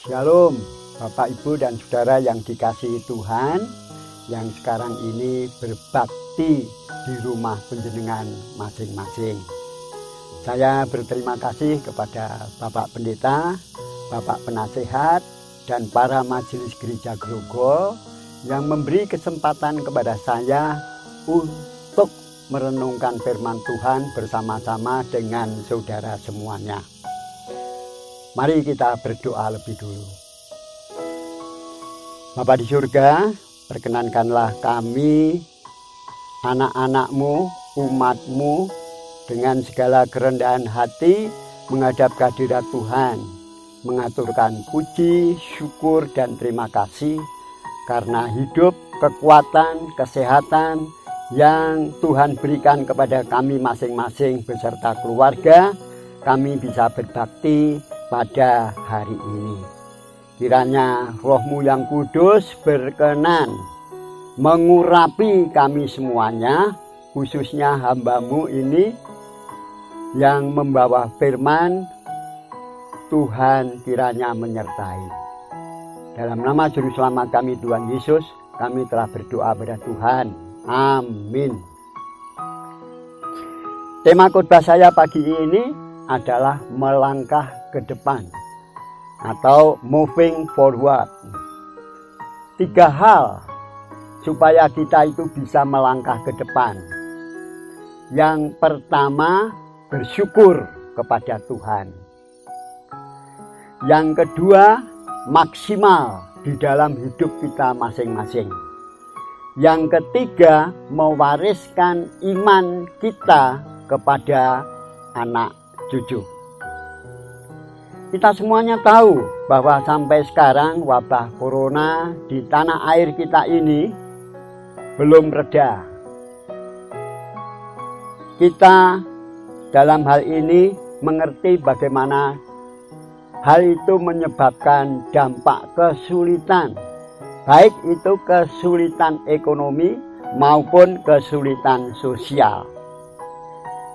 Shalom Bapak Ibu dan Saudara yang dikasihi Tuhan, yang sekarang ini berbakti di rumah penjenengan masing-masing. Saya berterima kasih kepada Bapak Pendeta, Bapak Penasehat, dan para majelis gereja Grogol yang memberi kesempatan kepada saya untuk merenungkan firman Tuhan bersama-sama dengan saudara semuanya. Mari kita berdoa lebih dulu. Bapa di surga, perkenankanlah kami, anak-anak-Mu, umat-Mu, dengan segala kerendahan hati menghadap kehadirat Tuhan, mengaturkan puji, syukur, dan terima kasih karena hidup, kekuatan, kesehatan yang Tuhan berikan kepada kami masing-masing beserta keluarga. Kami bisa berbakti pada hari ini. Kiranya Roh-Mu yang kudus berkenan mengurapi kami semuanya, khususnya hamba-Mu ini yang membawa firman. Tuhan kiranya menyertai. Dalam nama Juru Selamat kami Tuhan Yesus, kami telah berdoa pada Tuhan. Amin. Tema khotbah saya pagi ini adalah melangkah ke depan atau moving forward. 3 hal supaya kita itu bisa melangkah ke depan. Yang pertama, bersyukur kepada Tuhan. Yang kedua, maksimal di dalam hidup kita masing-masing. Yang ketiga, mewariskan iman kita kepada anak cucu. Kita semuanya tahu bahwa sampai sekarang wabah corona di tanah air kita ini belum reda. Kita dalam hal ini mengerti bagaimana hal itu menyebabkan dampak kesulitan, baik itu kesulitan ekonomi maupun kesulitan sosial.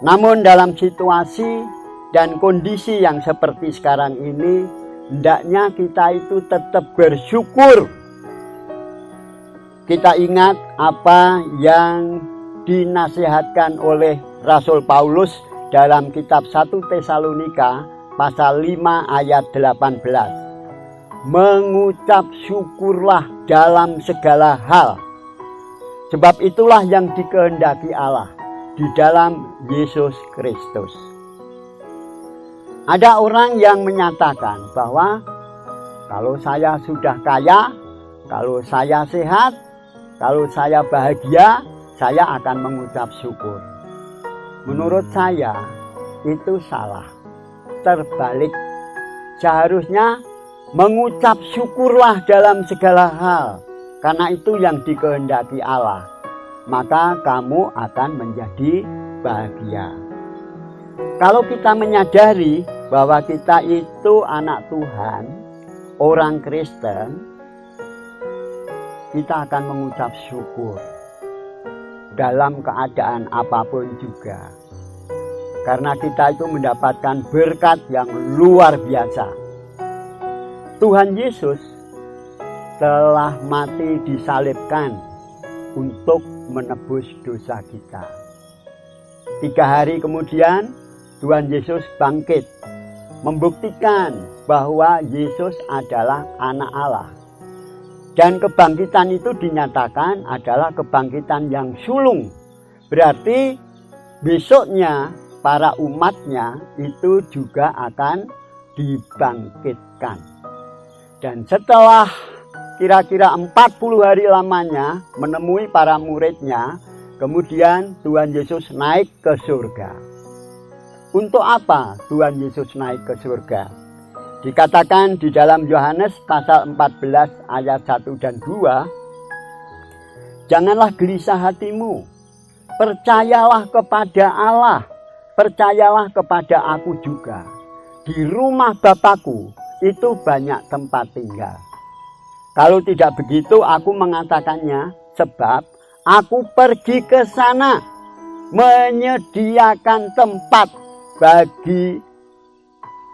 Namun dalam situasi dan kondisi yang seperti sekarang ini, hendaknya kita itu tetap bersyukur. Kita ingat apa yang dinasihatkan oleh Rasul Paulus dalam kitab 1 Tesalonika pasal 5 ayat 18. Mengucap syukurlah dalam segala hal, sebab itulah yang dikehendaki Allah di dalam Yesus Kristus. Ada orang yang menyatakan bahwa kalau saya sudah kaya, kalau saya sehat, kalau saya bahagia, saya akan mengucap syukur. Menurut saya itu salah, terbalik. Seharusnya mengucap syukurlah dalam segala hal, karena itu yang dikehendaki Allah. Maka kamu akan menjadi bahagia. Kalau kita menyadari bahwa kita itu anak Tuhan, orang Kristen, kita akan mengucap syukur dalam keadaan apapun juga. Karena kita itu mendapatkan berkat yang luar biasa. Tuhan Yesus telah mati disalibkan untuk menebus dosa kita. 3 hari kemudian Tuhan Yesus bangkit, membuktikan bahwa Yesus adalah anak Allah. Dan kebangkitan itu dinyatakan adalah kebangkitan yang sulung. Berarti besoknya para umatnya itu juga akan dibangkitkan. Dan setelah kira-kira 40 hari lamanya menemui para muridnya, kemudian Tuhan Yesus naik ke surga. Untuk apa Tuhan Yesus naik ke surga? Dikatakan di dalam Yohanes pasal 14 ayat 1 dan 2, janganlah gelisah hatimu, percayalah kepada Allah, percayalah kepada aku juga. Di rumah Bapakku itu banyak tempat tinggal. Kalau tidak begitu aku mengatakannya, sebab aku pergi ke sana menyediakan tempat bagi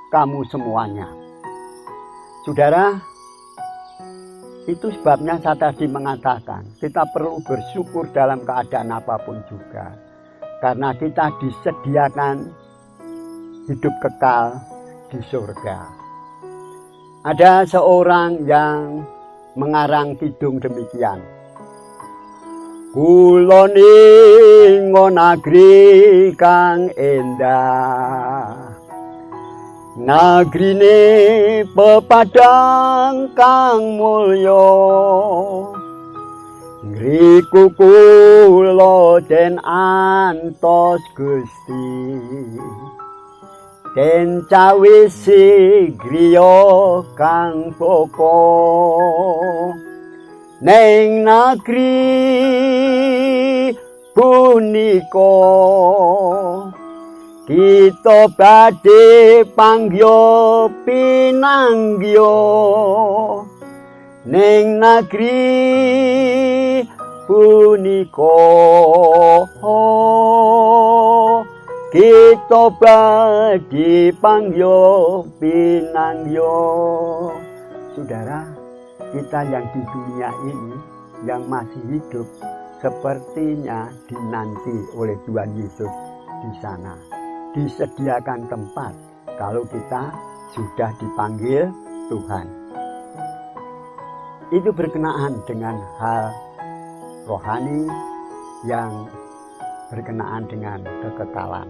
kamu semuanya. Saudara, itu sebabnya saya tadi mengatakan kita perlu bersyukur dalam keadaan apapun juga. Karena kita disediakan hidup kekal di surga. Ada seorang yang mengarang kidung demikian. Kula ningo negeri kang endah, nagrine pepadang kang mulya, ngriku kula den antos Gusti, den cawisi griya kang pokok. Neng negeri punika kita badhe panggya pinanggya. Neng negeri punika kita badhe panggya pinanggya. Saudara, kita yang di dunia ini, yang masih hidup, sepertinya dinanti oleh Tuhan Yesus di sana. Disediakan tempat kalau kita sudah dipanggil Tuhan. Itu berkenaan dengan hal rohani yang berkenaan dengan kekekalan.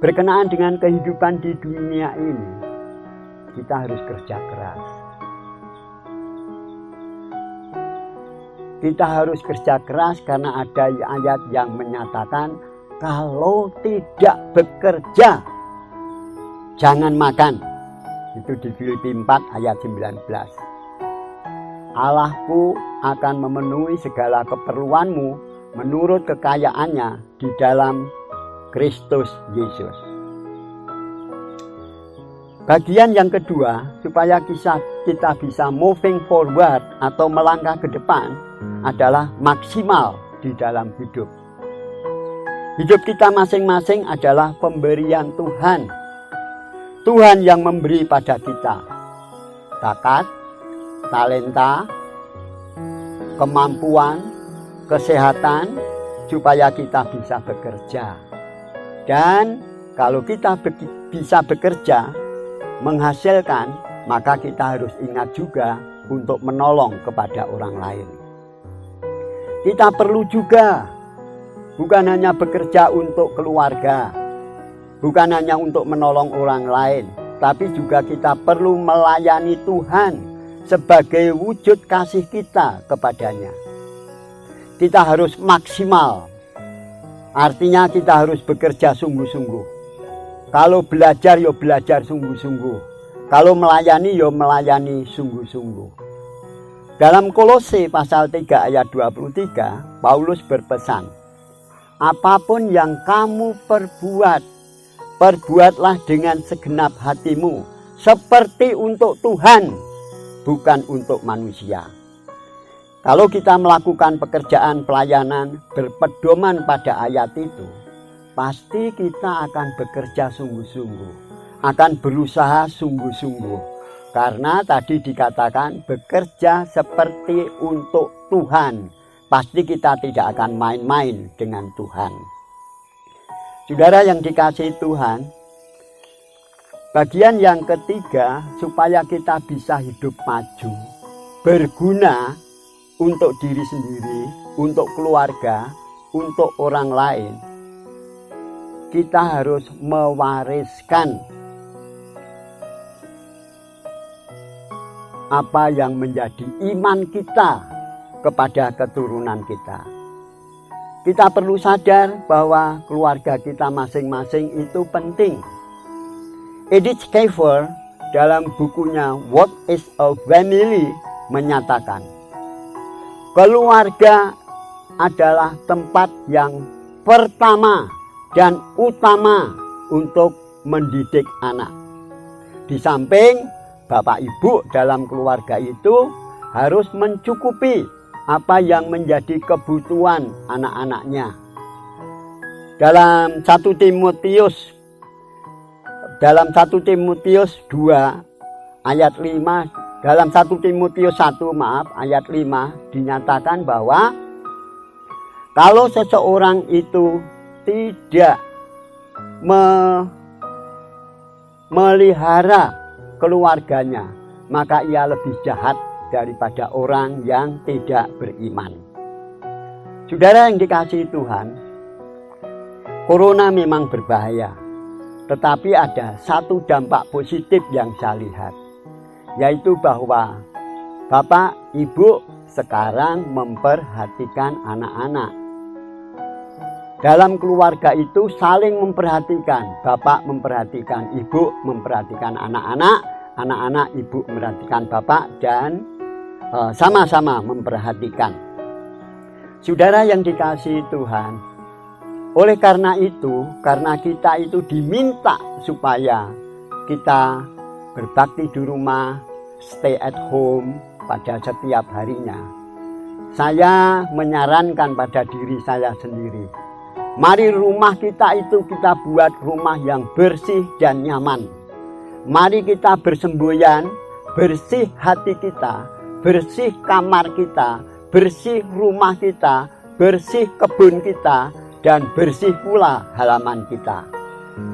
Berkenaan dengan kehidupan di dunia ini, kita harus kerja keras. Kita harus kerja keras karena ada ayat yang menyatakan kalau tidak bekerja jangan makan. Itu di Filipi 4 ayat 19. Allahku akan memenuhi segala keperluanmu menurut kekayaannya di dalam Kristus Yesus. Bagian yang kedua, supaya kita bisa moving forward atau melangkah ke depan, adalah maksimal di dalam hidup. Hidup kita masing-masing adalah pemberian Tuhan. Tuhan yang memberi pada kita bakat, talenta, kemampuan, kesehatan, supaya kita bisa bekerja. Dan kalau kita bisa bekerja, menghasilkan, maka kita harus ingat juga untuk menolong kepada orang lain. Kita perlu juga bukan hanya bekerja untuk keluarga, bukan hanya untuk menolong orang lain, tapi juga kita perlu melayani Tuhan sebagai wujud kasih kita kepadanya. Kita harus maksimal, artinya kita harus bekerja sungguh-sungguh. Kalau belajar, ya belajar sungguh-sungguh. Kalau melayani, ya melayani sungguh-sungguh. Dalam Kolose pasal 3 ayat 23, Paulus berpesan, apapun yang kamu perbuat, perbuatlah dengan segenap hatimu, seperti untuk Tuhan, bukan untuk manusia. Kalau kita melakukan pekerjaan pelayanan berpedoman pada ayat itu, pasti kita akan bekerja sungguh-sungguh, akan berusaha sungguh-sungguh. Karena tadi dikatakan bekerja seperti untuk Tuhan. Pasti kita tidak akan main-main dengan Tuhan. Saudara yang dikasihi Tuhan, bagian yang ketiga supaya kita bisa hidup maju, berguna untuk diri sendiri, untuk keluarga, untuk orang lain, kita harus mewariskan apa yang menjadi iman kita kepada keturunan kita. Kita perlu sadar bahwa keluarga kita masing-masing itu penting. Edith Schaeffer dalam bukunya What is a Family menyatakan, keluarga adalah tempat yang pertama dan utama untuk mendidik anak. Di samping Bapak Ibu dalam keluarga itu harus mencukupi apa yang menjadi kebutuhan anak-anaknya. Dalam 1 Timotius 2 ayat 5, dalam 1 Timotius 1 ayat 5 dinyatakan bahwa kalau seseorang itu tidak memelihara keluarganya, maka ia lebih jahat daripada orang yang tidak beriman. Saudara yang dikasihi Tuhan, corona memang berbahaya, tetapi ada satu dampak positif yang saya lihat, yaitu bahwa Bapak Ibu sekarang memperhatikan anak-anak. Dalam keluarga itu saling memperhatikan, Bapak memperhatikan Ibu, memperhatikan anak-anak, anak-anak Ibu memperhatikan Bapak, dan sama-sama memperhatikan. Saudara yang dikasihi Tuhan, oleh karena itu, karena kita itu diminta supaya kita berbakti di rumah, stay at home pada setiap harinya, saya menyarankan pada diri saya sendiri, mari rumah kita itu kita buat rumah yang bersih dan nyaman. Mari kita bersemboyan, bersih hati kita, bersih kamar kita, bersih rumah kita, bersih kebun kita, dan bersih pula halaman kita.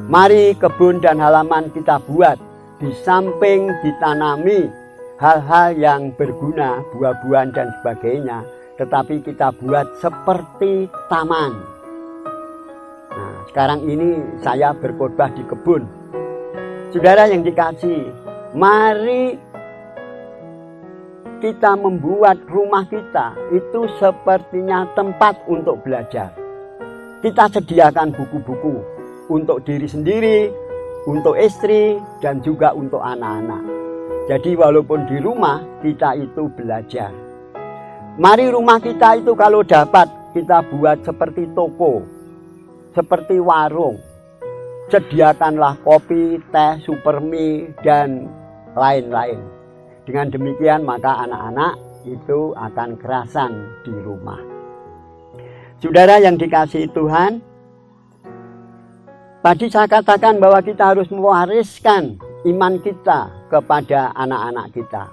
Mari kebun dan halaman kita buat, di samping ditanami hal-hal yang berguna, buah-buahan dan sebagainya, tetapi kita buat seperti taman. Nah, sekarang ini saya berkhotbah di kebun. Saudara yang dikasihi, mari kita membuat rumah kita itu sepertinya tempat untuk belajar. Kita sediakan buku-buku untuk diri sendiri, untuk istri, dan juga untuk anak-anak. Jadi walaupun di rumah kita itu belajar. Mari rumah kita itu kalau dapat kita buat seperti toko, seperti warung. Sediakanlah kopi, teh, supermie, dan lain-lain. Dengan demikian maka anak-anak itu akan kerasan di rumah. Saudara yang dikasihi Tuhan, tadi saya katakan bahwa kita harus mewariskan iman kita kepada anak-anak kita.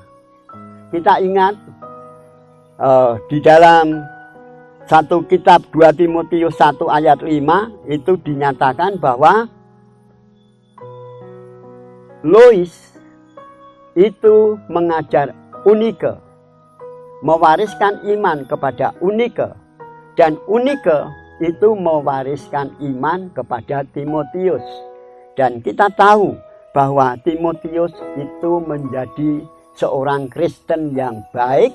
Kita ingat di dalam satu kitab 2 Timotius 1 ayat 5 itu dinyatakan bahwa Lois itu mengajar Eunike, mewariskan iman kepada Eunike, dan Eunike itu mewariskan iman kepada Timotius. Dan kita tahu bahwa Timotius itu menjadi seorang Kristen yang baik,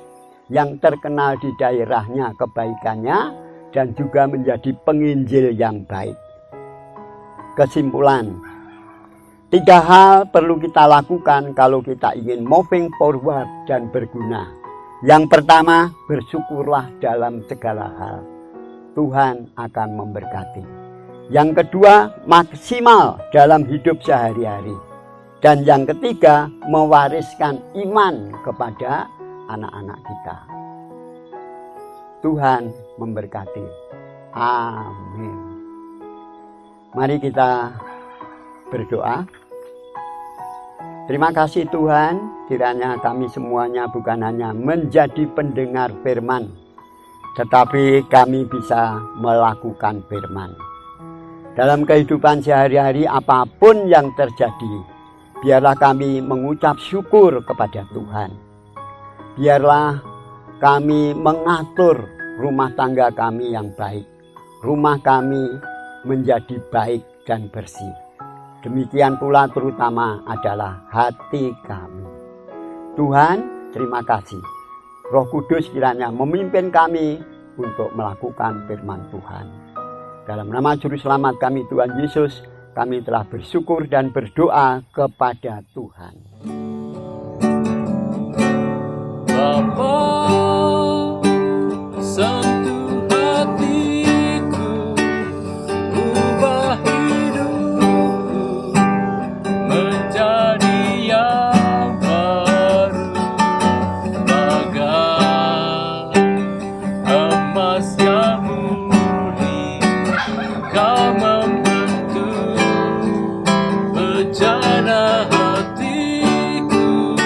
yang terkenal di daerahnya kebaikannya, dan juga menjadi penginjil yang baik. Kesimpulan, 3 hal perlu kita lakukan kalau kita ingin moving forward dan berguna. Yang pertama, bersyukurlah dalam segala hal. Tuhan akan memberkati. Yang kedua, maksimal dalam hidup sehari-hari. Dan yang ketiga, mewariskan iman kepada anak-anak kita. Tuhan memberkati. Amin. Mari kita berdoa. Terima kasih Tuhan, kiranya kami semuanya bukan hanya menjadi pendengar firman, tetapi kami bisa melakukan firman. Dalam kehidupan sehari-hari apapun yang terjadi, biarlah kami mengucap syukur kepada Tuhan. Biarlah kami mengatur rumah tangga kami yang baik. Rumah kami menjadi baik dan bersih. Demikian pula terutama adalah hati kami. Tuhan, terima kasih. Roh Kudus kiranya memimpin kami untuk melakukan firman Tuhan. Dalam nama Juru Selamat kami Tuhan Yesus, kami telah bersyukur dan berdoa kepada Tuhan. Bapa, sentuh hatiku, ubah hidupku menjadi yang baru, bagai emas yang murni. Kau membentuk bejana hatiku.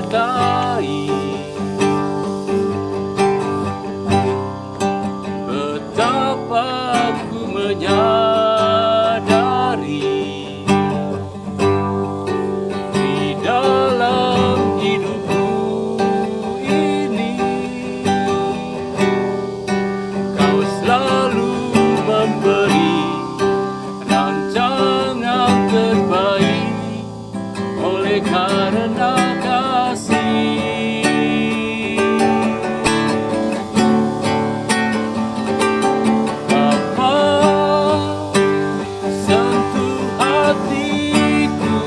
cintai. Betapa ku menyadari di dalam hidupku ini Kau selalu memberi rancangan terbaik oleh karena kasih. Bapa, sentuh hatiku,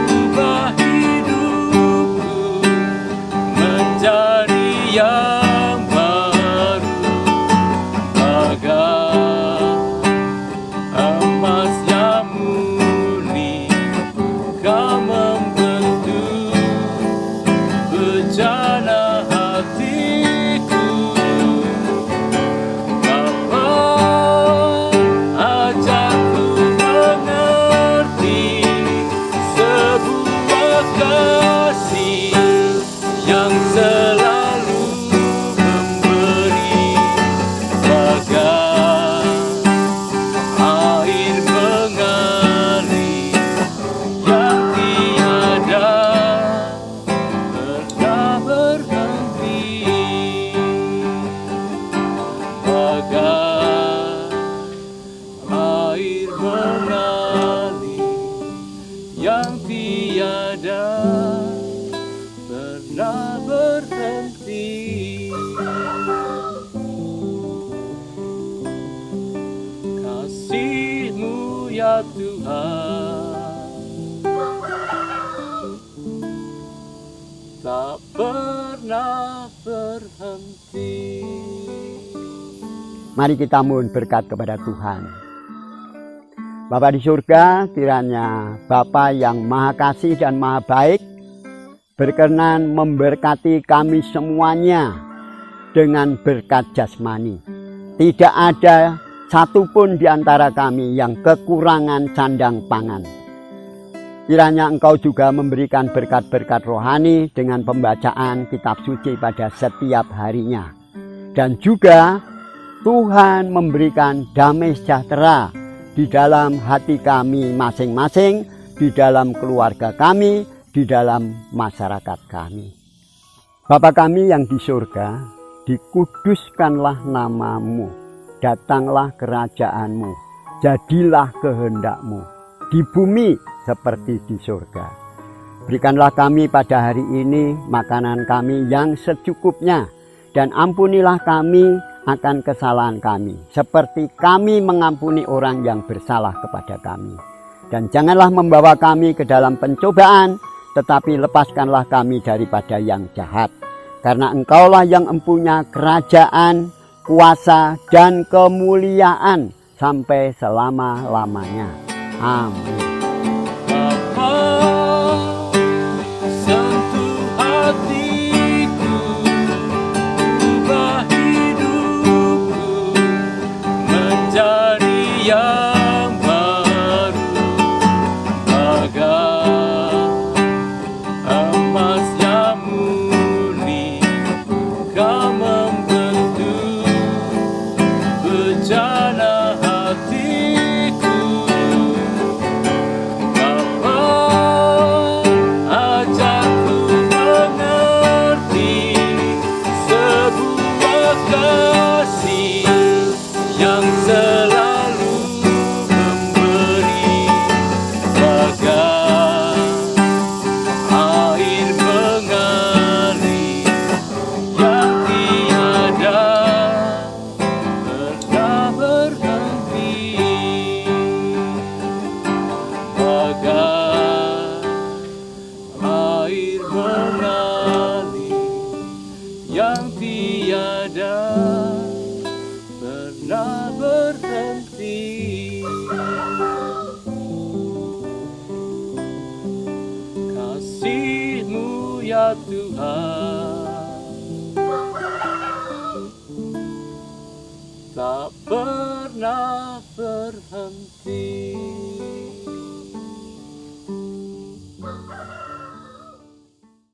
ubah hidupku menjadi yang baru, bagai emas yang murni. Kau membentuk bejana hatiku. Bapa, ajarku mengerti sebuah kasih yang selalu memberi, bagai air mengalir yang tiada pernah berhenti, bagai air mengalir yang tiada pernah berhenti. Kasih-Mu ya Tuhan tak pernah berhenti. Mari kita mohon berkat kepada Tuhan. Bapa di surga, kiranya Bapa yang maha kasih dan maha baik berkenan memberkati kami semuanya dengan berkat jasmani. Tidak ada satupun di antara kami yang kekurangan sandang pangan. Kiranya Engkau juga memberikan berkat-berkat rohani dengan pembacaan kitab suci pada setiap harinya. Dan juga Tuhan memberikan damai sejahtera di dalam hati kami masing-masing, di dalam keluarga kami, di dalam masyarakat kami. Bapa kami yang di surga, dikuduskanlah nama-Mu, datanglah kerajaan-Mu, jadilah kehendak-Mu di bumi seperti di surga. Berikanlah kami pada hari ini makanan kami yang secukupnya, dan ampunilah kami akan kesalahan kami, seperti kami mengampuni orang yang bersalah kepada kami. Dan janganlah membawa kami ke dalam pencobaan, tetapi lepaskanlah kami daripada yang jahat. Karena Engkaulah yang empunya kerajaan, kuasa, dan kemuliaan sampai selama-lamanya. Amin. Sentuh hatiku, ubah hidupku menjadi yang baru, bagai emas yang murni. Kau membentuk bejana hatiku. Bapa, ajarku mengerti sebuah kasih yang selalu memberi, bagai air mengalir yang tiada pernah berhenti, bagai air mengalir yang tiada pernah berhenti. Kasih-Mu ya Tuhan tak pernah berhenti.